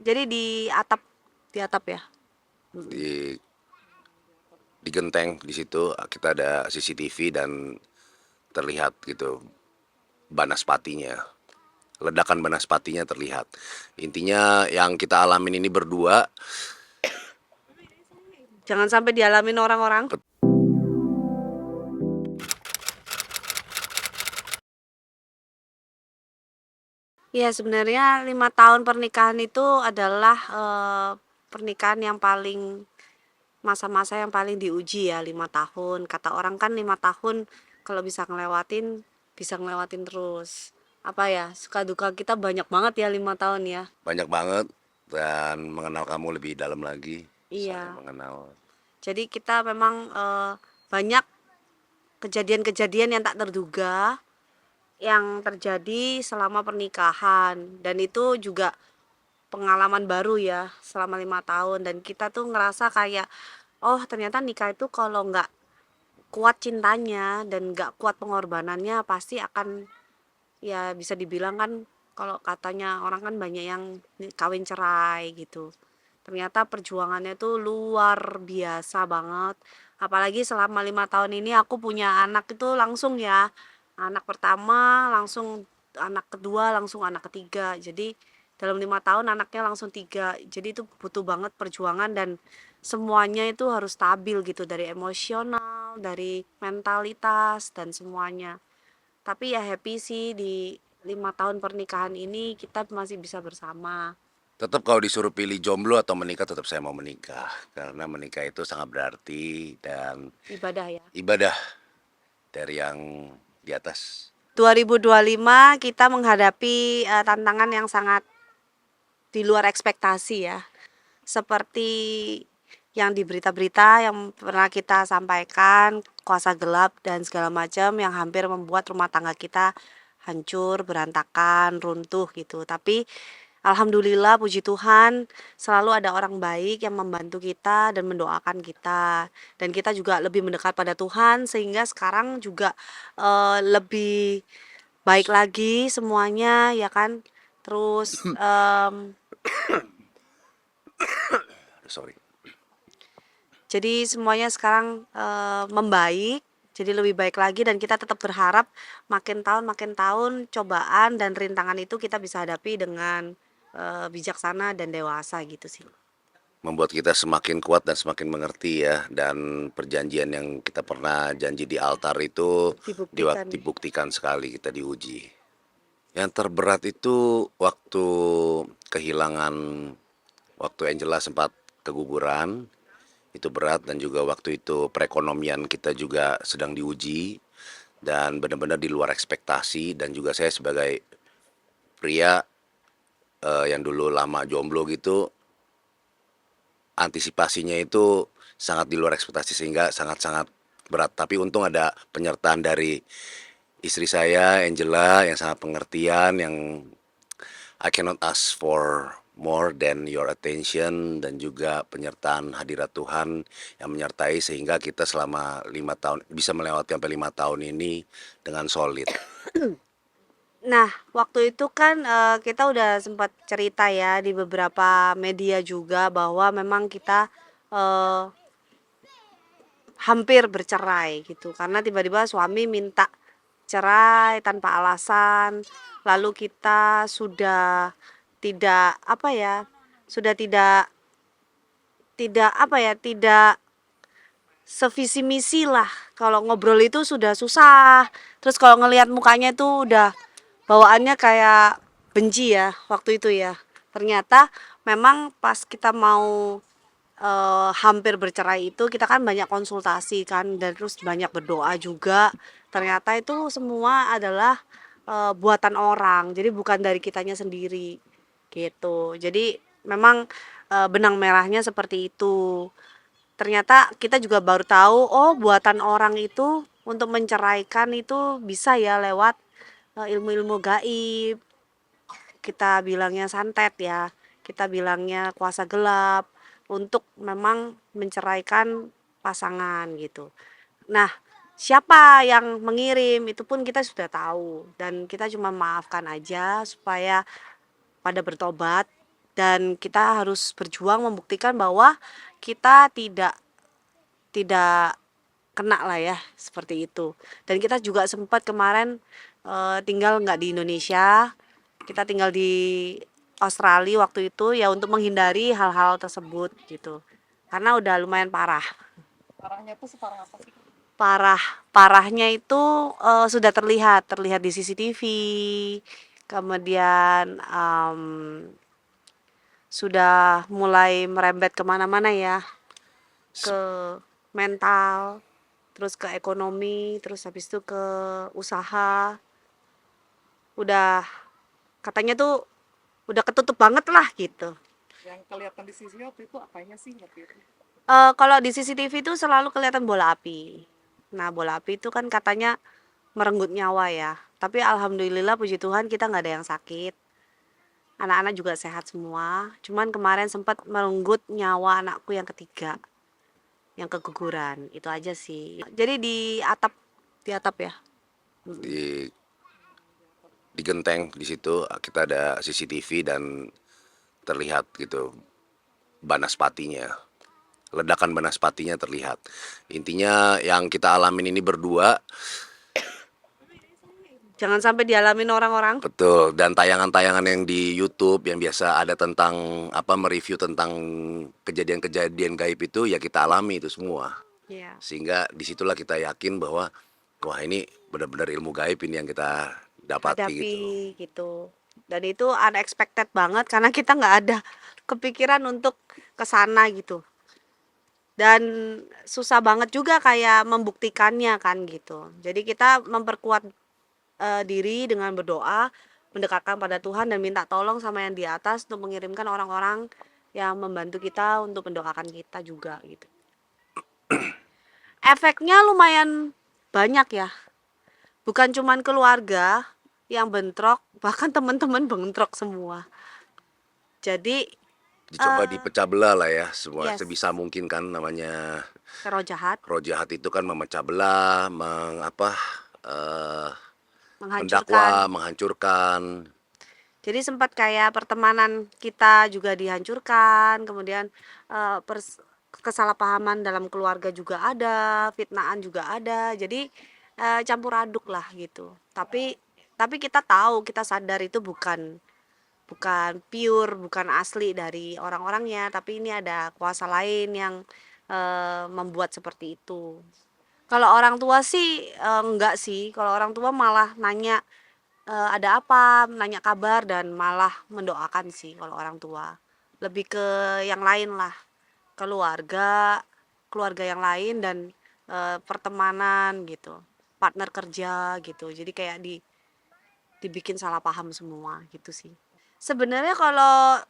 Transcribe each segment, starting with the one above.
jadi di atap ya. di di genteng di situ kita ada CCTV dan terlihat gitu banaspatinya, ledakan banaspatinya terlihat. Intinya yang kita alamin ini berdua. Jangan sampai dialamin orang-orang. Ya sebenarnya 5 tahun pernikahan itu adalah pernikahan yang paling masa-masa yang paling diuji ya 5 tahun. Kata orang kan 5 tahun kalau bisa ngelewatin terus. Apa ya, suka duka kita banyak banget ya 5 tahun ya. Banyak banget, dan mengenal kamu lebih dalam lagi, saling Iya. mengenal. Jadi kita memang banyak kejadian-kejadian yang tak terduga yang terjadi selama pernikahan, dan itu juga pengalaman baru ya selama 5 tahun, dan kita tuh ngerasa kayak oh ternyata nikah itu kalau nggak kuat cintanya dan nggak kuat pengorbanannya pasti akan, ya bisa dibilang kan, kalau katanya orang kan banyak yang kawin cerai gitu. Ternyata perjuangannya tuh luar biasa banget. Apalagi selama 5 tahun ini aku punya anak itu langsung ya. Anak pertama langsung, anak kedua langsung, anak ketiga. Jadi dalam 5 tahun anaknya langsung tiga. Jadi itu butuh banget perjuangan, dan semuanya itu harus stabil gitu, dari emosional, dari mentalitas dan semuanya. Tapi ya happy sih di 5 tahun pernikahan ini kita masih bisa bersama. Tetap kalau disuruh pilih jomblo atau menikah, tetap saya mau menikah. Karena menikah itu sangat berarti dan Ibadah ya. ibadah dari yang di atas. 2025 kita menghadapi tantangan yang sangat di luar ekspektasi ya. Seperti yang di berita-berita yang pernah kita sampaikan, kuasa gelap dan segala macam yang hampir membuat rumah tangga kita hancur, berantakan, runtuh gitu. Tapi alhamdulillah, puji Tuhan, selalu ada orang baik yang membantu kita dan mendoakan kita. Dan kita juga lebih mendekat pada Tuhan sehingga sekarang juga lebih baik lagi semuanya ya kan. Terus Sorry. jadi semuanya sekarang membaik, jadi lebih baik lagi, dan kita tetap berharap makin tahun cobaan dan rintangan itu kita bisa hadapi dengan bijaksana dan dewasa gitu sih. Membuat kita semakin kuat dan semakin mengerti ya. Dan perjanjian yang kita pernah janji di altar itu Dibuktikan. dibuktikan sekali, kita diuji. Yang terberat itu waktu kehilangan, waktu Angela sempat keguguran, itu berat. Dan juga waktu itu perekonomian kita juga sedang diuji dan benar-benar di luar ekspektasi. Dan juga saya sebagai pria yang dulu lama jomblo gitu, antisipasinya itu sangat di luar ekspektasi sehingga sangat-sangat berat. Tapi untung ada penyertaan dari istri saya Angela yang sangat pengertian, yang I cannot ask for more than your attention, dan juga penyertaan hadirat Tuhan yang menyertai sehingga kita selama 5 tahun bisa melewati sampai 5 tahun ini dengan solid. Nah, waktu itu kan kita udah sempat cerita ya di beberapa media juga bahwa memang kita eh, hampir bercerai gitu karena tiba-tiba suami minta cerai tanpa alasan, lalu kita sudah tidak apa ya, sudah tidak tidak apa ya, tidak sevisi misi lah. Kalau ngobrol itu sudah susah, terus kalau ngelihat mukanya itu udah bawaannya kayak benci ya waktu itu ya. Ternyata memang pas kita mau hampir bercerai itu kita kan banyak konsultasi kan, dan terus banyak berdoa juga. Ternyata itu semua adalah buatan orang, jadi bukan dari kitanya sendiri gitu. Jadi memang benang merahnya seperti itu. Ternyata kita juga baru tahu oh buatan orang itu untuk menceraikan itu bisa ya lewat ilmu-ilmu gaib. Kita bilangnya santet ya, kita bilangnya kuasa gelap, untuk memang menceraikan pasangan gitu. Nah, siapa yang mengirim itu pun kita sudah tahu, dan kita cuma maafkan aja supaya pada bertobat. dan kita harus berjuang membuktikan bahwa kita tidak kena lah ya, seperti itu. Dan kita juga sempat kemarin tinggal nggak di Indonesia, kita tinggal di Australia waktu itu ya untuk menghindari hal-hal tersebut gitu. Karena udah lumayan parah. Parahnya tuh separah apa sih? Parah, parahnya itu sudah terlihat di CCTV. Kemudian sudah mulai merembet kemana-mana ya, ke mental, terus ke ekonomi, terus habis itu ke usaha. Udah katanya tuh udah ketutup banget lah gitu. Yang kelihatan di sisi waktu itu apanya sih waktu itu? Kalau di CCTV itu selalu kelihatan bola api. Nah, bola api itu kan katanya merenggut nyawa ya. Tapi alhamdulillah puji Tuhan kita nggak ada yang sakit. Anak-anak juga sehat semua. Cuman kemarin sempat merenggut nyawa anakku yang ketiga, yang keguguran. Itu aja sih. Jadi di atap ya. Di genteng di situ kita ada CCTV dan terlihat gitu banaspatinya, ledakan banaspatinya terlihat. Intinya yang kita alamin ini berdua. Jangan sampai dialamin orang-orang. Betul, dan tayangan-tayangan yang di YouTube yang biasa ada tentang apa mereview tentang kejadian-kejadian gaib itu ya kita alami itu semua. Iya. Sehingga disitulah kita yakin bahwa wah ini benar-benar ilmu gaib ini yang kita dapati Hadapi gitu. gitu. Dan itu unexpected banget karena kita nggak ada kepikiran untuk ke sana gitu. Dan susah banget juga kayak membuktikannya kan gitu. Jadi kita memperkuat diri dengan berdoa, mendekatkan pada Tuhan dan minta tolong sama yang di atas untuk mengirimkan orang-orang yang membantu kita untuk mendoakan kita juga gitu. Efeknya lumayan banyak ya. Bukan cuman keluarga yang bentrok, bahkan teman-teman bentrok semua. Jadi Dicoba dipecah belah lah ya semua yes, sebisa mungkin kan namanya roh jahat roh jahat itu kan memecah belah, mengapa menghancurkan. mendakwa, menghancurkan. Jadi sempat kayak pertemanan kita juga dihancurkan, kemudian kesalahpahaman dalam keluarga juga ada, fitnaan juga ada. Jadi campur aduk lah gitu. Tapi kita tahu, kita sadar itu bukan bukan pure, bukan asli dari orang-orangnya, tapi ini ada kuasa lain yang membuat seperti itu. Kalau orang tua sih enggak sih. Kalau orang tua malah nanya ada apa, nanya kabar dan malah mendoakan sih kalau orang tua. Lebih ke yang lain lah, keluarga, keluarga yang lain dan pertemanan gitu, partner kerja gitu. Jadi kayak dibikin salah paham semua gitu sih. Sebenarnya kalau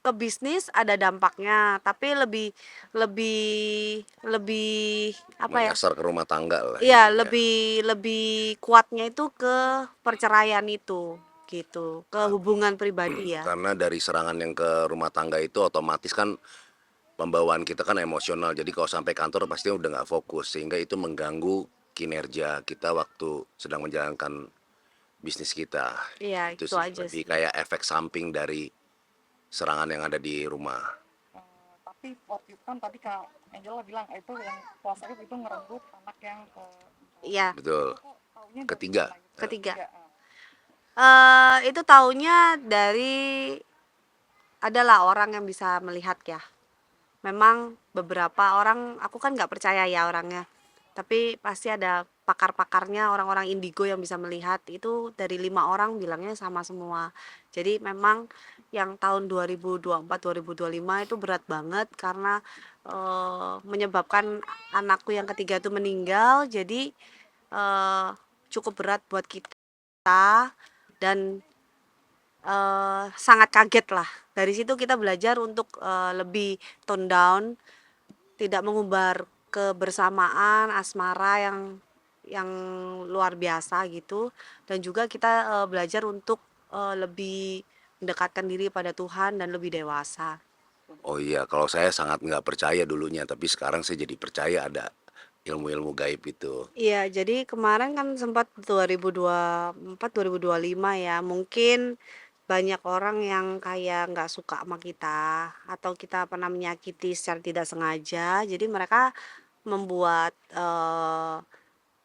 ke bisnis ada dampaknya, tapi lebih lebih lebih apa ya? Menyasar ke rumah tangga lah Iya, intinya. lebih lebih kuatnya itu ke perceraian itu, gitu, ke hubungan pribadi ya. Karena dari serangan yang ke rumah tangga itu otomatis kan pembawaan kita kan emosional. Jadi kalau sampai kantor pasti udah nggak fokus sehingga itu mengganggu kinerja kita waktu sedang menjalankan bisnis kita. Iya, Itu itu sih aja lebih sih. kayak efek samping dari serangan yang ada di rumah. Tapi waktu itu kan tadi Kak Angela bilang itu yang kuasa itu ngerenggut anak yang ke Iya, Betul. kok taunya dari Ketiga. mana itu? ketiga. Ya, Itu taunya dari adalah orang yang bisa melihat ya. Memang beberapa orang, aku kan nggak percaya ya orangnya, tapi pasti ada pakar-pakarnya, orang-orang indigo yang bisa melihat itu dari 5 orang bilangnya sama semua. Jadi memang yang tahun 2024 2025 itu berat banget karena menyebabkan anakku yang ketiga itu meninggal. Jadi eh, cukup berat buat kita dan sangat kaget lah. Dari situ kita belajar untuk lebih tone down, tidak mengumbar kebersamaan asmara yang luar biasa gitu, dan juga kita belajar untuk lebih mendekatkan diri pada Tuhan dan lebih dewasa. Oh iya, kalau saya sangat nggak percaya dulunya, tapi sekarang saya jadi percaya ada ilmu-ilmu gaib itu. Iya, jadi kemarin kan sempat 2024 2025 ya, mungkin banyak orang yang kayak nggak suka sama kita atau kita pernah menyakiti secara tidak sengaja, jadi mereka membuat,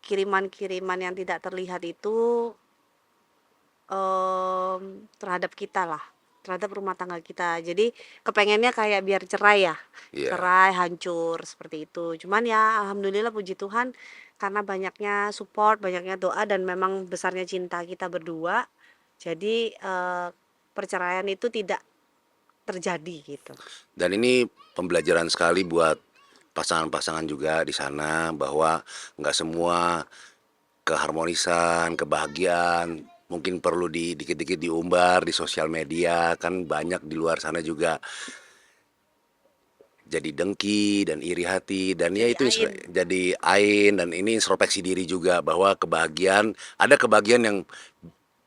kiriman-kiriman yang tidak terlihat itu, terhadap kita lah, terhadap rumah tangga kita. Jadi kepengennya kayak biar cerai ya, Iya. cerai, hancur, seperti itu. Cuman ya alhamdulillah puji Tuhan karena banyaknya support, banyaknya doa dan memang besarnya cinta kita berdua, jadi, perceraian itu tidak terjadi gitu. Dan ini pembelajaran sekali buat pasangan-pasangan juga di sana bahwa nggak semua keharmonisan, kebahagiaan mungkin perlu dikit-dikit diumbar di sosial media, kan banyak di luar sana juga jadi dengki dan iri hati dan ya Jadi itu ain. jadi ain dan ini introspeksi diri juga bahwa kebahagiaan ada kebahagiaan yang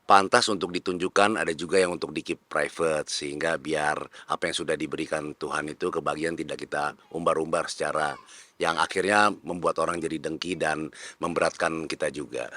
pantas untuk ditunjukkan, ada juga yang untuk di-keep private sehingga biar apa yang sudah diberikan Tuhan itu kebahagiaan tidak kita umbar-umbar secara yang akhirnya membuat orang jadi dengki dan memberatkan kita juga.